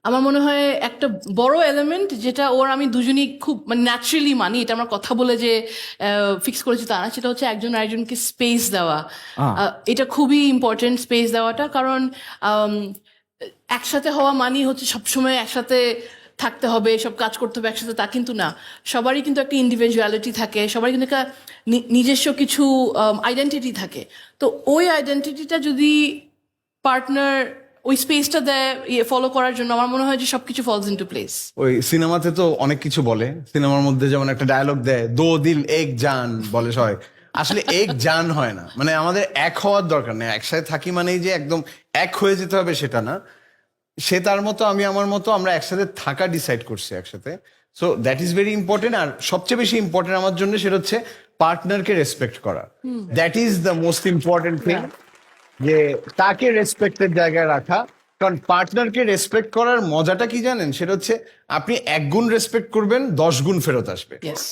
আমার মনে হয় একটা বড় এলিমেন্ট যেটা ওর আমি দুজনই খুব মানে ন্যাচারালি মানি, এটা আমরা কথা বলে যে ফিক্স করেছি তা না, সেটা হচ্ছে একজন আরেকজনকে স্পেস দেওয়া। এটা খুবই ইম্পর্টেন্ট, স্পেস দেওয়াটা। কারণ একসাথে হওয়া মানি হচ্ছে সবসময় একসাথে থাকতে হবে, সব কাজ করতে হবে একসাথে, তা কিন্তু না। সবারই কিন্তু একটা ইন্ডিভিজুয়ালিটি থাকে, সবারই কিন্তু একটা নিজস্ব কিছু আইডেন্টিটি থাকে। তো ওই আইডেন্টিটিটা যদি পার্টনার ওই স্পেসটা দেয় ফলো করার জন্য, আমার মনে হয় যে সবকিছু ফলস ইনটু প্লেস। ওই সিনেমাতে তো অনেক কিছু বলে, সিনেমার মধ্যে যেমন একটা ডায়লগ দেয়, দো দিল এক জান বলে সবাই। আসলে এক জান হয় না, মানে আমাদের এক হওয়ার দরকার নেই, একসাথে থাকি মানেই যে একদম এক হয়ে যেতে হবে সেটা না। সে তার মতো, আমি আমার মতো, আমরা একসাথে থাকা ডিসাইড করছি একসাথে। So that is very important. আর সবচেয়ে বেশি ইম্পর্টেন্ট আমার জন্য সেটা হচ্ছে পার্টনারকে রেসপেক্ট করা। That is the most important thing, যে তাকে রেসপেক্টের জায়গায় রাখা। কারণ পার্টনারকে রেসপেক্ট করার মজাটা কি জানেন? সেটা হচ্ছে আপনি 1 গুণ রেসপেক্ট করবেন, 10 গুণ ফেরত আসবে। ইয়েস।